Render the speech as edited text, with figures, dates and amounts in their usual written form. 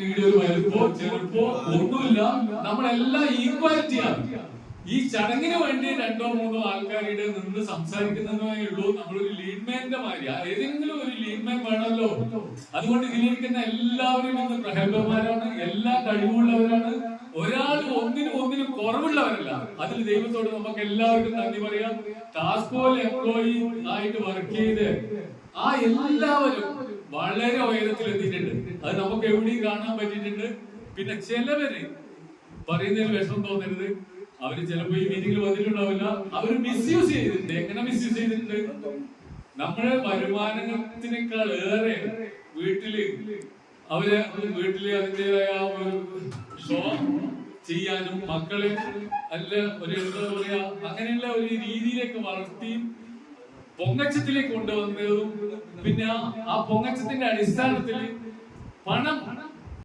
ഈടെ ഒരു വലുപ്പോ ചെറുപ്പോ ഒന്നുമില്ല. നമ്മളെല്ലാം ഈക്വാലിറ്റിയാണ്. ഈ ചടങ്ങിന് വേണ്ടി 2-3 ആൾക്കാരുടെ നിന്ന് സംസാരിക്കുന്നതേ ഉള്ളൂ. നമ്മളൊരു ലീഡ്മാന്റെ മാതിരി ഏതെങ്കിലും ഒരു ലീഡ്മാൻ വേണമല്ലോ. അതുകൊണ്ട് ഇതിലിരിക്കുന്ന എല്ലാവരും ഇന്ന് പ്രഗത്ഭന്മാരാണ്, എല്ലാ കഴിവുള്ളവരാണ്. ഒരാൾ ഒന്നിനും കുറവുള്ളവരല്ല. അതിൽ ദൈവത്തോട് നമുക്ക് എല്ലാവർക്കും നന്ദി പറയാം. ടാസ്ക് ഫോഴ്സ് എംപ്ലോയി ആയിട്ട് വർക്ക് ചെയ്ത് ആ എല്ലാവരും വളരെ ഉയരത്തിൽ എത്തിയിട്ടുണ്ട്. അത് നമുക്ക് എവിടെയും കാണാൻ പറ്റിയിട്ടുണ്ട്. പിന്നെ ചിലവര് പറയുന്നതിൽ വിഷമം തോന്നരുത്. അവര് ചിലപ്പോ ഈ മീറ്റിംഗിൽ വന്നിട്ടുണ്ടാവില്ല. അവര് മിസ്യൂസ് ചെയ്തിട്ടുണ്ട്. എങ്ങനെ മിസ്യൂസ് ചെയ്തിട്ടുണ്ട്? നമ്മുടെ വരുമാനത്തിനേക്കാൾ ഏറെ വീട്ടില് അതിൻ്റെതായ ഷോ ചെയ്യാനും മക്കളെ അല്ല ഒരു എന്താ പറയാ അങ്ങനെയുള്ള ഒരു രീതിയിലേക്ക് വളർത്തിയും പൊങ്ങച്ചത്തിലേക്ക് കൊണ്ടുവന്നതും പിന്നെ ആ പൊങ്ങച്ചത്തിന്റെ അടിസ്ഥാനത്തിൽ പണം